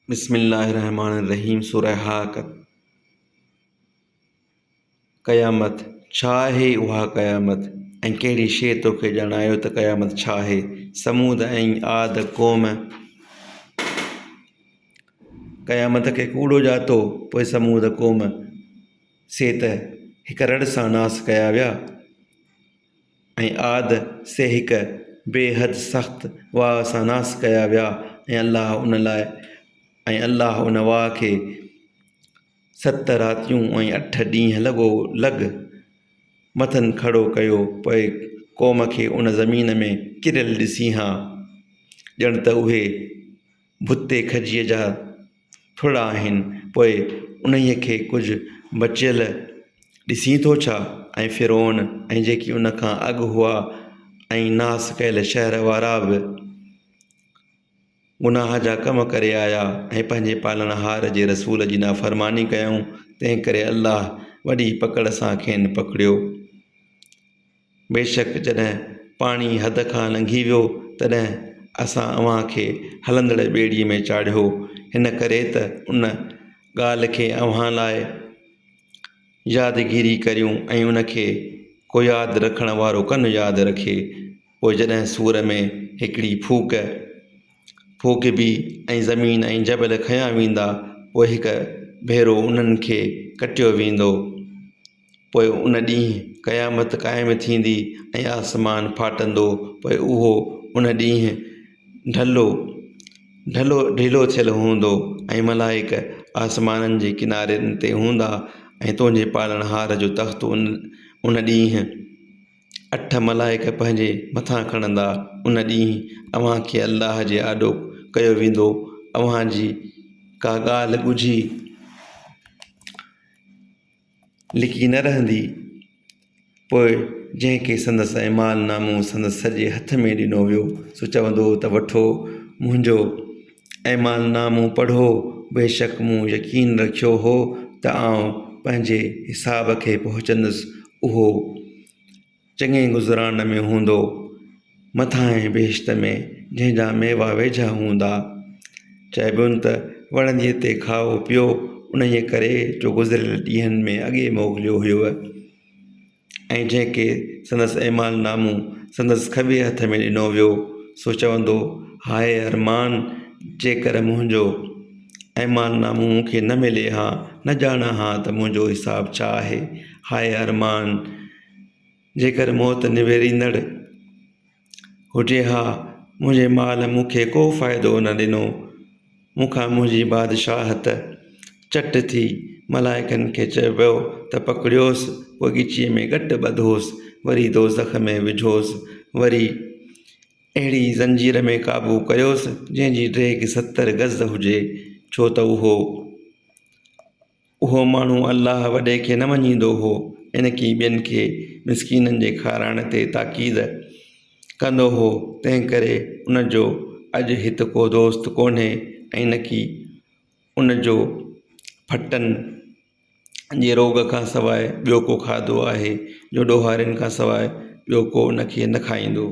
बिस्मिल्लाहिर्रहमानिर्रहीम। सूरह हाक़। क़यामत छा आहे उहा क़यामत, ऐं कहिड़ी शइ तोखे ॼाणायो त क़यामत छा आहे। समूद ऐं आद क़ौम क़यामत खे कूड़ो ॼातो, पोइ समूद क़ौम से त हिक रड़ सां नास कया विया, ऐं आद से हिक बेहद सख़्त वाह सां नास कया विया। ऐं अल्लाह उन वाह खे 7 रातियूं ऐं 8 ॾींहं लॻ मथनि खड़ो कयो। पोइ क़ौम खे उन ज़मीन में किरियल ॾिसी हा, ॼण त उहे भुते खजीअ जा थुड़ आहिनि। पोइ उन्हीअ खे कुझु बचियल ॾिसी थो छा, ऐं फ़िरौन ऐं जेकी उन खां अॻु हुआ ऐं नास कयल शहर वारा बि गुनाह जा कम करे आया ऐं पंहिंजे पालनहार जे रसूल जी नाफ़रमानी कयूं। तंहिं करे अल्लाह वॾी पकड़ सां खेनि पकड़ियो। बेशक जॾहिं पाणी हद खां लंघी वियो, तॾहिं असां अव्हां खे हलंदड़ ॿेड़ीअ में चाढ़ियो। हिन करे त उन ॻाल्हि खे अव्हां लाइ यादगिरी करियूं ऐं उन खे को यादि रखण वारो कन यादि रखे। पोइ जॾहिं सूर में हिकिड़ी फूक बि ऐं ज़मीन ऐं जबल खयां वेंदा, पोइ हिक भेरो उन्हनि खे कटियो वेंदो। पोइ उन ॾींहुं क़यामत क़ाइमु थींदी ऐं आसमान फाटंदो। पोइ उहो उन ॾींहुं ढिलो थियल हूंदो ऐं मलाइक आसमाननि जे किनारनि ते हूंदा ऐं तुंहिंजे पालनहार जो तख़्त उन ॾींहुं 8 मलाइक पंहिंजे मथां खणंदा। उन ॾींहुं अव्हां खे अल्लाह जे आॾो कयो वेंदो। अव्हां जी का ॻाल्हि ॻुझी लिकी न रहंदी। पोइ जंहिंखे संदसि ऐमाल नामो संदसि सॼे हथ में ॾिनो वियो, सो चवंदो त वठो मुंहिंजो ऐमाल नामो पढ़ो। बेशक मूं यकीन रखियो हो त आउं पंहिंजे हिसाब खे पहुचंदुसि। उहो चङे गुज़रान में हूंदो, मथां ऐं बेश्त में, जंहिंजा मेवा वेझा हूंदा। चइबोनि त वणंदीअ ते खाओ पियो, उन्हीअ करे जो गुज़िरियल ॾींहंनि में अॻे मोकिलियो हुयो। ऐं जंहिंखे संदसि ऐमाल नामो संदसि खॿे हथ में ॾिनो वियो, सो चवंदो हाय अरमान, जेकर मुंहिंजो ऐमाल नामो मूंखे न मिले हा, न ॼाणा हा त मुंहिंजो हिसाब छा आहे। हाय अरमान, जेकर मौत निवेरींदड़ हुजे हा, मुंहिंजे माल मूंखे को फ़ाइदो न ॾिनो। मूंखां मुंहिंजी बादशाहत चट थी। मलाइकनि खे चइबो त पकड़ियोसि, पोइ ॻिचीअ में घटि ॿधोसि, वरी दोज़ख में विझोसि, वरी अहिड़ी ज़ंजीर में क़ाबू कयोसि जंहिंजी डेघ 70 गज़ हुजे। छो त उहो माण्हू अल्लाह वॾे खे न मञींदो हो, इन की ॿियनि खे मिसकीननि जे खाराइण ते ताक़ीद कंदो हो। तंहिं करे उनजो अॼु हिते को दोस्त कोन्हे, ऐं न की उनजो फटनि जे रोग खां सवाइ ॿियो को खाधो आहे जो ॾोहारियुनि खां सवाइ ॿियो को उनखे न खाईंदो।